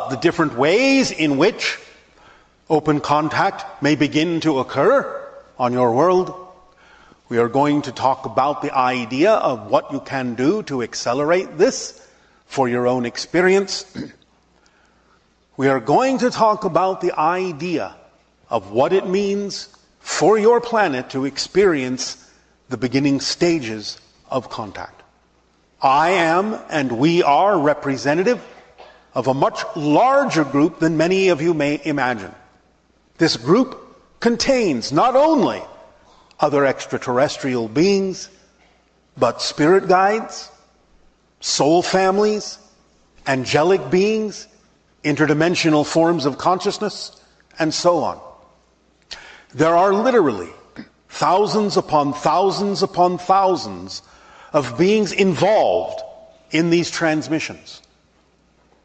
the different ways in which open contact may begin to occur on your world. We are going to talk about the idea of what you can do to accelerate this for your own experience. We are going to talk about the idea of what it means for your planet to experience the beginning stages of contact. I am, and we are, representative of a much larger group than many of you may imagine. This group contains not only other extraterrestrial beings, but spirit guides, soul families, angelic beings, interdimensional forms of consciousness, and so on. There are literally thousands upon thousands upon thousands of beings involved in these transmissions.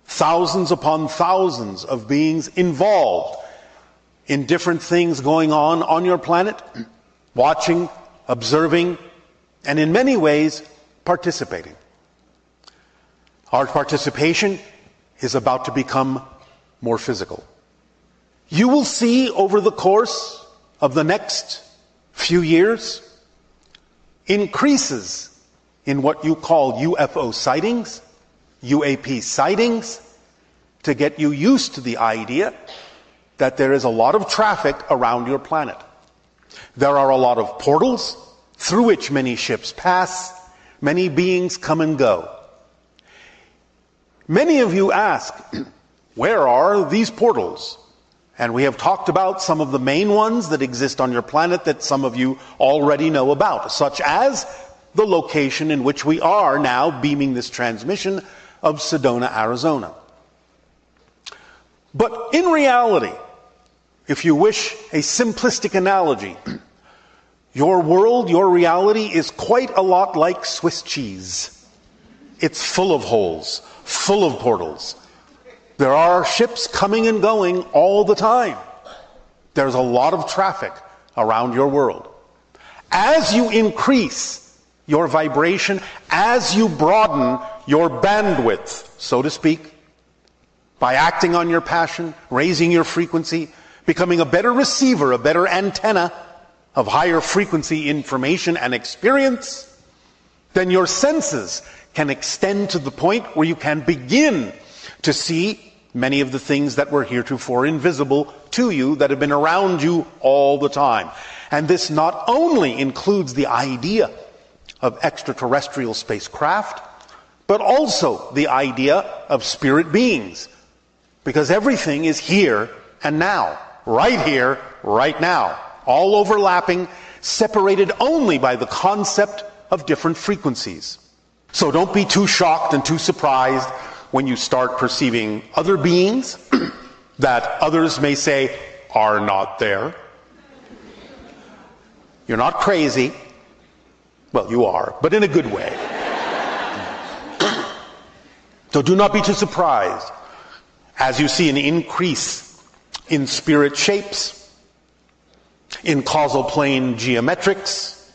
Thousands upon thousands of beings involved in different things going on your planet, watching, observing, and in many ways participating. Our participation is about to become more physical. You will see over the course of the next few years increases in what you call UFO sightings, UAP sightings, to get you used to the idea that there is a lot of traffic around your planet. There are a lot of portals through which many ships pass, many beings come and go. Many of you ask, where are these portals? And we have talked about some of the main ones that exist on your planet that some of you already know about, such as the location in which we are now beaming this transmission of Sedona, Arizona. But in reality, if you wish a simplistic analogy, your world, your reality is quite a lot like Swiss cheese. It's full of holes, full of portals. There are ships coming and going all the time. There's a lot of traffic around your world. As you increase your vibration, as you broaden your bandwidth, so to speak, by acting on your passion, raising your frequency, becoming a better receiver, a better antenna of higher frequency information and experience, then your senses can extend to the point where you can begin to see many of the things that were heretofore invisible to you, that have been around you all the time. And this not only includes the idea of extraterrestrial spacecraft, but also the idea of spirit beings. Because everything is here and now, right here, right now, all overlapping, separated only by the concept of different frequencies. So don't be too shocked and too surprised when you start perceiving other beings that others may say are not there. You're not crazy. Well, you are, but in a good way. So do not be too surprised as you see an increase in spirit shapes, in causal plane geometrics,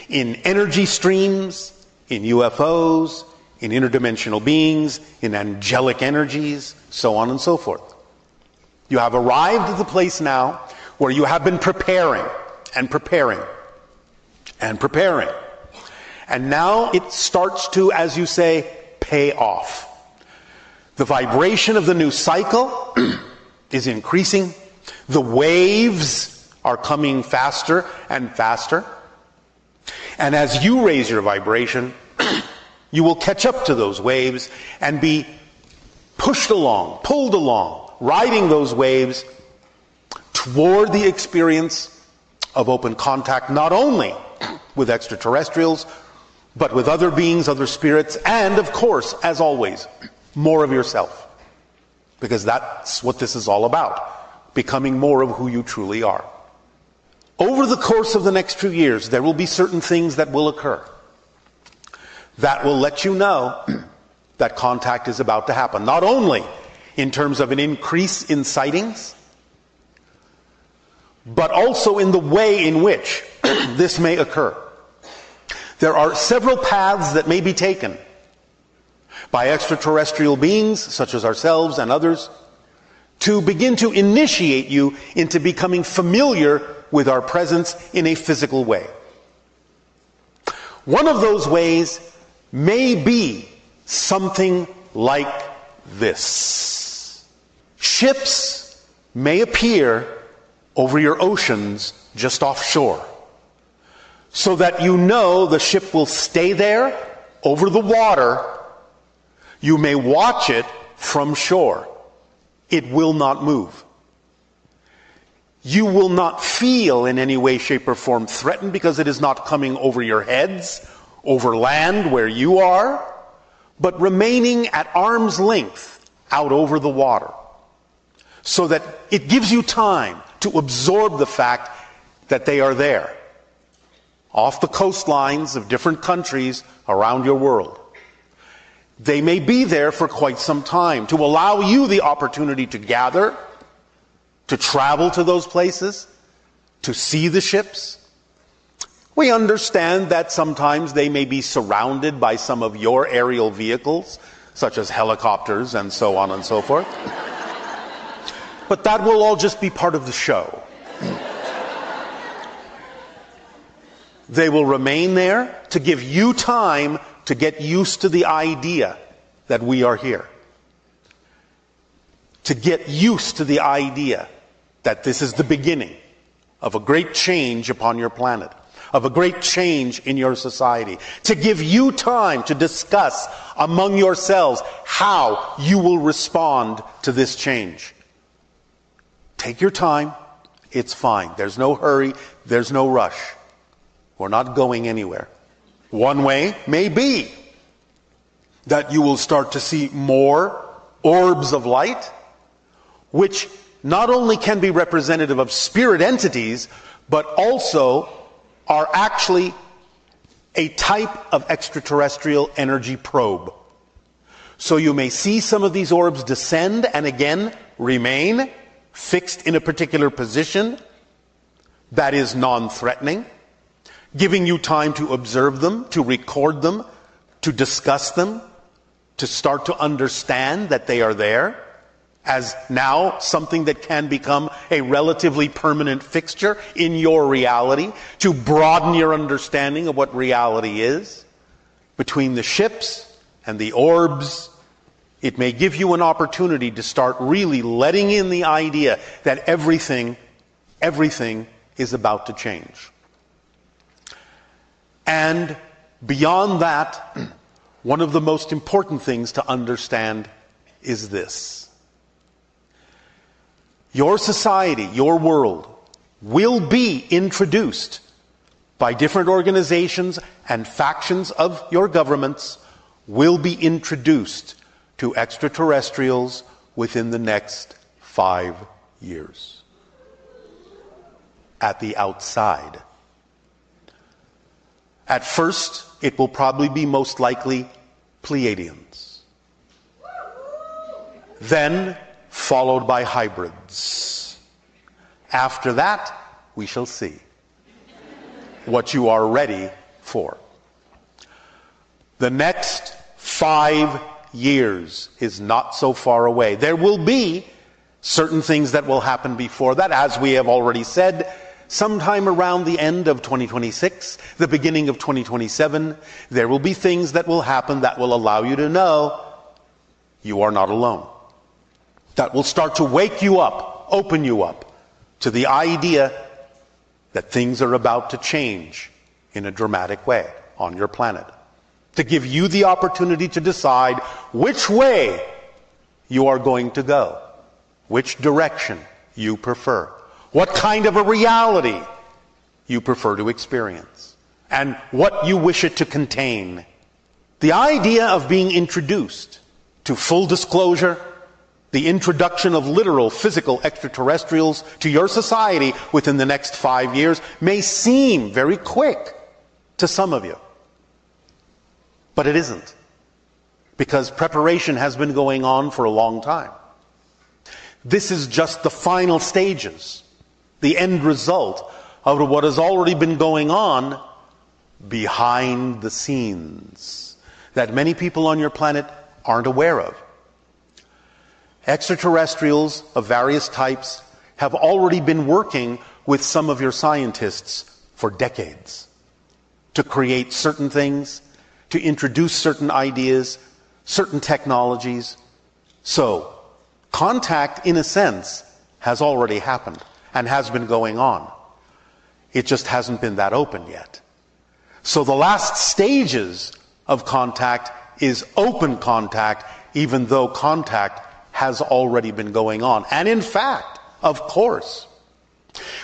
in energy streams, in UFOs, in interdimensional beings, in angelic energies, so on and so forth. You have arrived at the place now where you have been preparing and preparing and preparing. And now it starts to, as you say, pay off. The vibration of the new cycle is increasing. The waves are coming faster and faster. And as you raise your vibration, you will catch up to those waves and be pushed along, pulled along, riding those waves toward the experience of open contact, not only with extraterrestrials, but with other beings, other spirits, and of course, as always, more of yourself. Because that's what this is all about, becoming more of who you truly are. Over the course of the next few years, there will be certain things that will occur that will let you know that contact is about to happen. Not only in terms of an increase in sightings, but also in the way in which this may occur. There are several paths that may be taken, by extraterrestrial beings such as ourselves and others to begin to initiate you into becoming familiar with our presence in a physical way. One of those ways may be something like this. Ships may appear over your oceans just offshore, so that you know the ship will stay there over the water. You may watch it from shore. It will not move. You will not feel in any way, shape, or form threatened because it is not coming over your heads, over land where you are, but remaining at arm's length out over the water, so that it gives you time to absorb the fact that they are there, off the coastlines of different countries around your world. They may be there for quite some time to allow you the opportunity to gather, to travel to those places, to see the ships. We understand that sometimes they may be surrounded by some of your aerial vehicles, such as helicopters and so on and so forth. But that will all just be part of the show. They will remain there to give you time to get used to the idea that we are here. To get used to the idea that this is the beginning of a great change upon your planet, of a great change in your society. To give you time to discuss among yourselves how you will respond to this change. Take your time. It's fine. There's no hurry. There's no rush. We're not going anywhere. One way may be that you will start to see more orbs of light, which not only can be representative of spirit entities, but also are actually a type of extraterrestrial energy probe. So you may see some of these orbs descend and again remain fixed in a particular position that is non-threatening, giving you time to observe them, to record them, to discuss them, to start to understand that they are there as now something that can become a relatively permanent fixture in your reality, to broaden your understanding of what reality is. Between the ships and the orbs, it may give you an opportunity to start really letting in the idea that everything is about to change. And beyond that, one of the most important things to understand is this. Your society, your world, will be introduced by different organizations and factions of your governments, will be introduced to extraterrestrials within the next 5 years. At the outside. At first, it will probably be most likely Pleiadians. Then, followed by hybrids. After that, we shall see what you are ready for. The next 5 years is not so far away. There will be certain things that will happen before that, as we have already said. Sometime around the end of 2026, the beginning of 2027, there will be things that will happen that will allow you to know you are not alone. That will start to wake you up, open you up to the idea that things are about to change in a dramatic way on your planet. To give you the opportunity to decide which way you are going to go, which direction you prefer, what kind of a reality you prefer to experience, and what you wish it to contain. The idea of being introduced to full disclosure, the introduction of literal physical extraterrestrials to your society within the next 5 years may seem very quick to some of you. But it isn't. Because preparation has been going on for a long time. This is just the final stages, the end result of what has already been going on behind the scenes, that many people on your planet aren't aware of. Extraterrestrials of various types have already been working with some of your scientists for decades to create certain things, to introduce certain ideas, certain technologies. So, contact, in a sense, has already happened and has been going on. It just hasn't been that open yet. So the last stages of contact is open contact, even though contact has already been going on. And in fact, of course,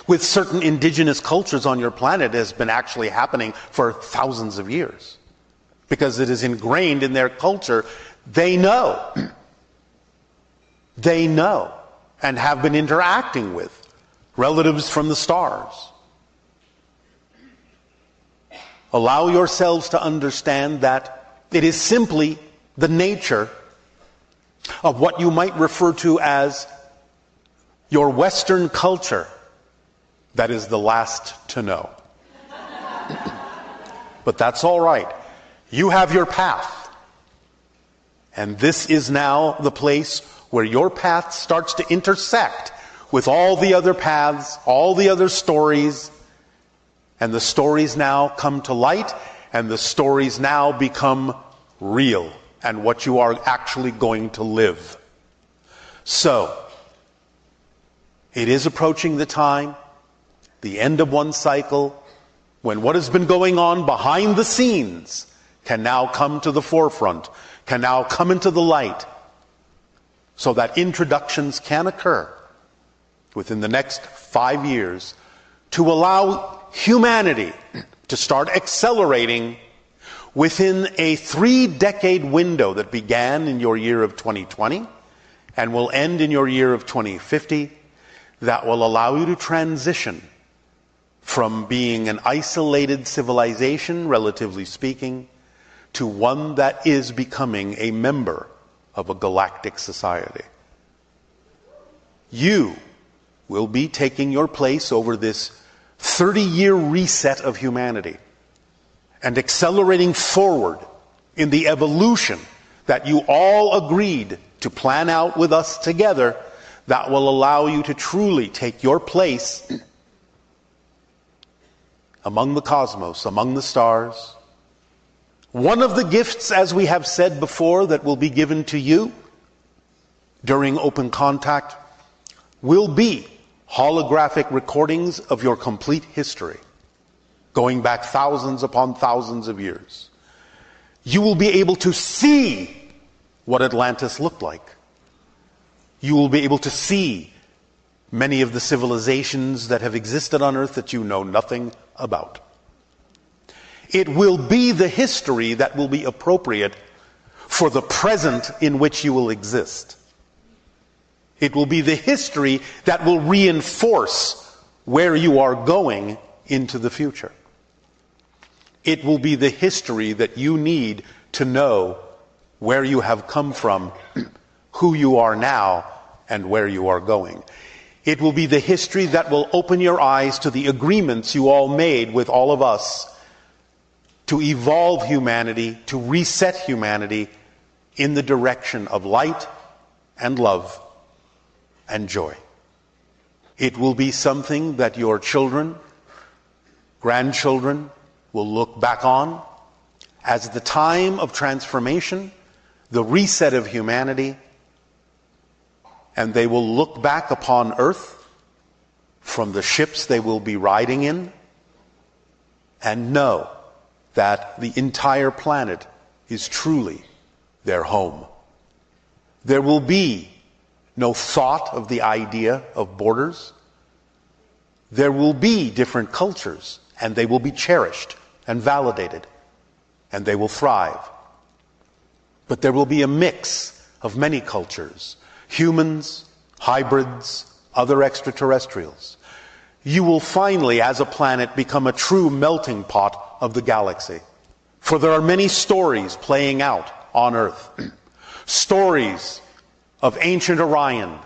with certain indigenous cultures on your planet, it has been actually happening for thousands of years. Because it is ingrained in their culture. They know. They know and have been interacting with relatives from the stars. Allow yourselves to understand that it is simply the nature of what you might refer to as your Western culture that is the last to know. But that's all right. You have your path. And this is now the place where your path starts to intersect with all the other paths, all the other stories. And the stories now come to light, and the stories now become real, and what you are actually going to live. So, it is approaching the time, the end of one cycle, when what has been going on behind the scenes can now come to the forefront, can now come into the light, so that introductions can occur within the next 5 years to allow humanity to start accelerating within a 3-decade window that began in your year of 2020 and will end in your year of 2050, that will allow you to transition from being an isolated civilization, relatively speaking, to one that is becoming a member of a galactic society. You will be taking your place over this 30-year reset of humanity and accelerating forward in the evolution that you all agreed to plan out with us together, that will allow you to truly take your place among the cosmos, among the stars. One of the gifts, as we have said before, that will be given to you during open contact will be holographic recordings of your complete history, going back thousands upon thousands of years. You will be able to see what Atlantis looked like. You will be able to see many of the civilizations that have existed on Earth that you know nothing about. It will be the history that will be appropriate for the present in which you will exist. It will be the history that will reinforce where you are going into the future. It will be the history that you need to know where you have come from, who you are now, and where you are going. It will be the history that will open your eyes to the agreements you all made with all of us to evolve humanity, to reset humanity in the direction of light and love and joy. It will be something that your children, grandchildren will look back on as the time of transformation, the reset of humanity, and they will look back upon Earth from the ships they will be riding in and know that the entire planet is truly their home. There will be no thought of the idea of borders. There will be different cultures, and they will be cherished and validated, and they will thrive. But there will be a mix of many cultures, humans, hybrids, other extraterrestrials. You will finally, as a planet, become a true melting pot of the galaxy. For there are many stories playing out on Earth. Stories of ancient Orion,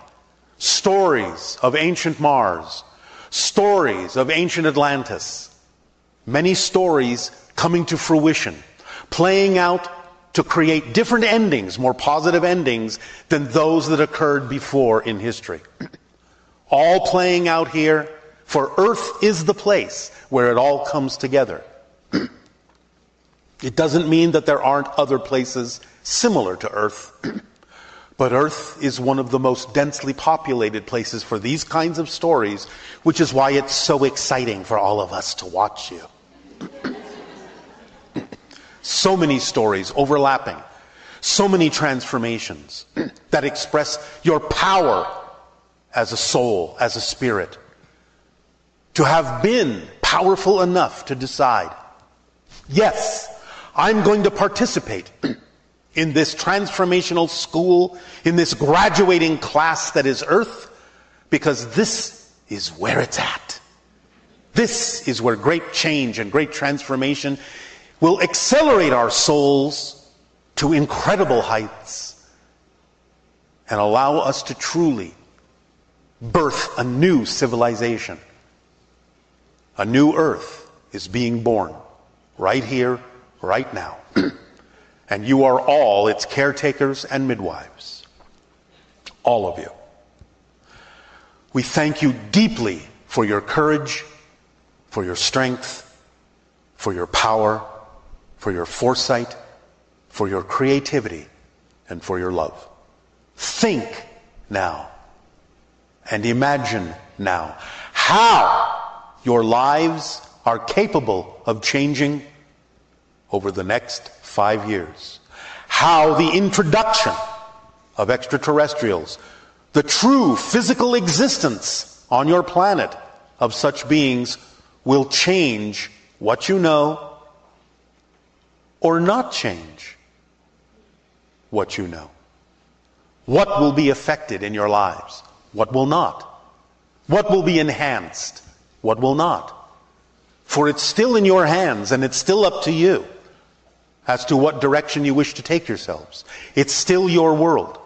stories of ancient Mars, stories of ancient Atlantis. Many stories coming to fruition, playing out to create different endings, more positive endings than those that occurred before in history. All playing out here, for Earth is the place where it all comes together. It doesn't mean that there aren't other places similar to Earth, but Earth is one of the most densely populated places for these kinds of stories, which is why it's so exciting for all of us to watch you. So many stories overlapping, so many transformations that express your power as a soul, as a spirit, to have been powerful enough to decide, yes, I'm going to participate in this transformational school, in this graduating class that is Earth, because this is where it's at. This is where great change and great transformation will accelerate our souls to incredible heights and allow us to truly birth a new civilization. A new Earth is being born right here, right now. And you are all its caretakers and midwives. All of you. We thank you deeply for your courage, for your strength, for your power, for your foresight, for your creativity, and for your love. Think now and imagine now how your lives are capable of changing over the next 5 years. How the introduction of extraterrestrials, the true physical existence on your planet of such beings, will change what you know or not change what you know. What will be affected in your lives? What will not? What will be enhanced? What will not? For it's still in your hands, and it's still up to you as to what direction you wish to take yourselves. It's still your world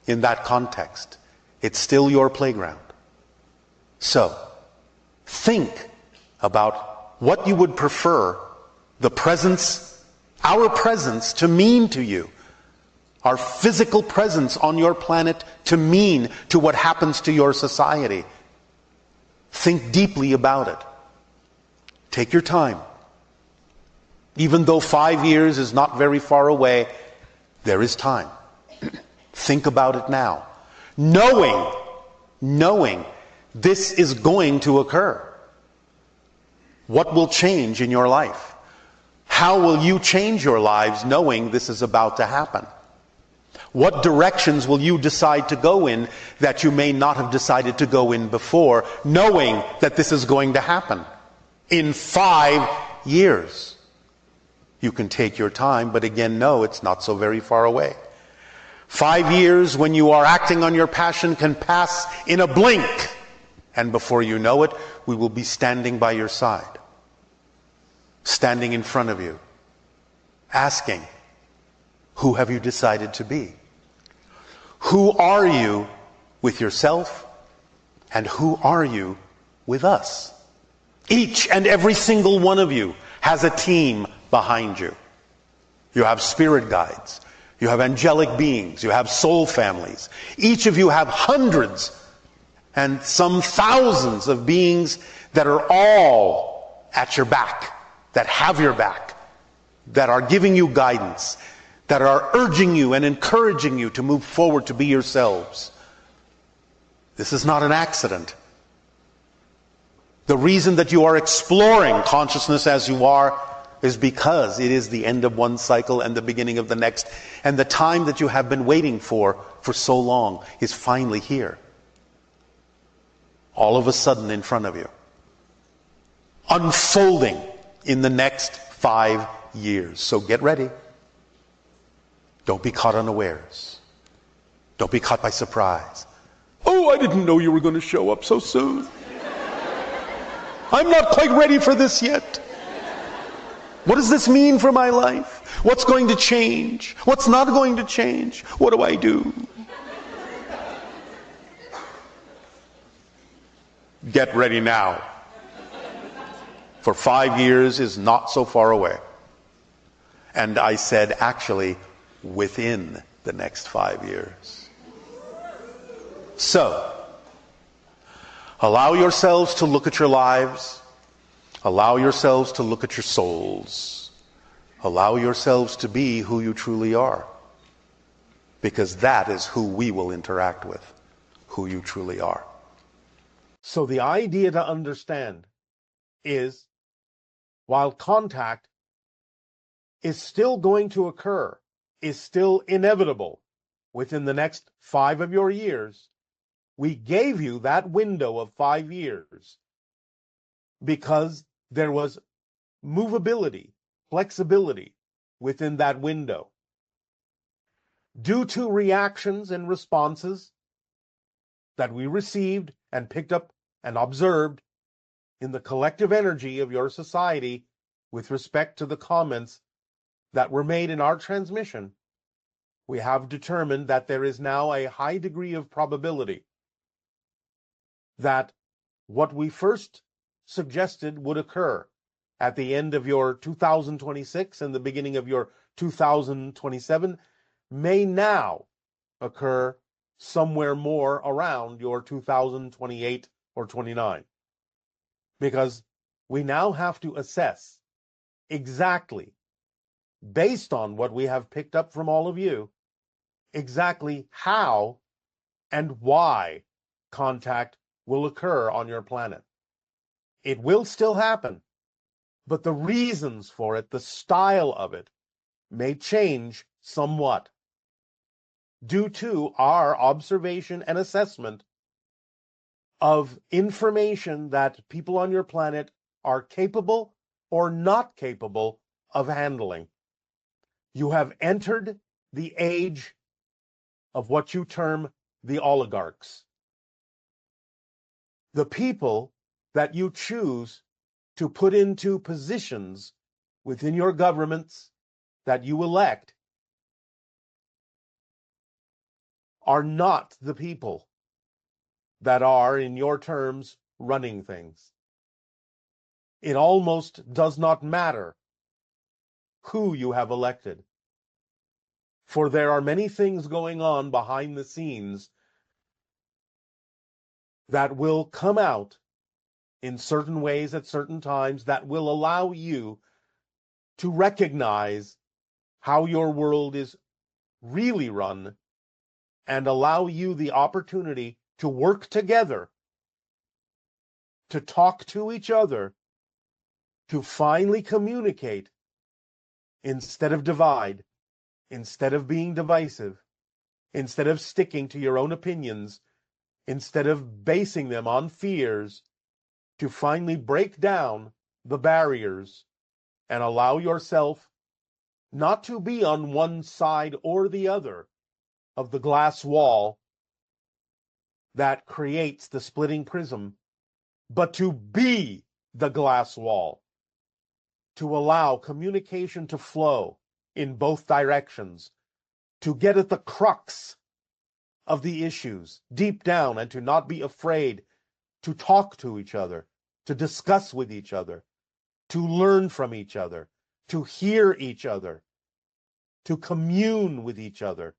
in that context. It's still your playground. So, think about what you would prefer the presence, our presence, to mean to you. Our physical presence on your planet to mean to what happens to your society. Think deeply about it. Take your time. Even though 5 years is not very far away, there is time. Think about it now. Knowing this is going to occur. What will change in your life? How will you change your lives knowing this is about to happen? What directions will you decide to go in that you may not have decided to go in before, knowing that this is going to happen in 5 years? You can take your time, but again, no, it's not so very far away. 5 years when you are acting on your passion can pass in a blink, and before you know it, we will be standing by your side, standing in front of you, asking, who have you decided to be? Who are you with yourself? And who are you with us? Each and every single one of you has a team behind you. You have spirit guides. You have angelic beings. You have soul families. Each of you have hundreds and some thousands of beings that are all at your back, that have your back, that are giving you guidance, that are urging you and encouraging you to move forward to be yourselves. This is not an accident. The reason that you are exploring consciousness as you are is because it is the end of one cycle and the beginning of the next, and the time that you have been waiting for so long is finally here. All of a sudden in front of you. Unfolding in the next 5 years. So get ready. Don't be caught unawares. Don't be caught by surprise. Oh, I didn't know you were going to show up so soon. I'm not quite ready for this yet. What does this mean for my life? What's going to change? What's not going to change? What do I do? Get ready now. For 5 years is not so far away. And I said, actually, within the next 5 years. So, allow yourselves to look at your lives. Allow yourselves to look at your souls. Allow yourselves to be who you truly are. Because that is who we will interact with, who you truly are. So the idea to understand is, while contact is still going to occur, is still inevitable within the next 5 of your years, we gave you that window of 5 years because there was movability, flexibility within that window. Due to reactions and responses that we received and picked up and observed in the collective energy of your society with respect to the comments that were made in our transmission, we have determined that there is now a high degree of probability that what we first suggested would occur at the end of your 2026 and the beginning of your 2027 may now occur somewhere more around your 2028 or 29. Because we now have to assess exactly, based on what we have picked up from all of you, exactly how and why contact will occur on your planet. It will still happen, but the reasons for it, the style of it, may change somewhat due to our observation and assessment of information that people on your planet are capable or not capable of handling. You have entered the age of what you term the oligarchs. The people that you choose to put into positions within your governments that you elect are not the people that are, in your terms, running things. It almost does not matter who you have elected, for there are many things going on behind the scenes that will come out in certain ways at certain times that will allow you to recognize how your world is really run and allow you the opportunity to work together, to talk to each other, to finally communicate instead of divide, instead of being divisive, instead of sticking to your own opinions, instead of basing them on fears, to finally break down the barriers and allow yourself not to be on one side or the other of the glass wall that creates the splitting prism, but to be the glass wall, to allow communication to flow in both directions, to get at the crux of the issues deep down and to not be afraid to talk to each other, to discuss with each other, to learn from each other, to hear each other, to commune with each other,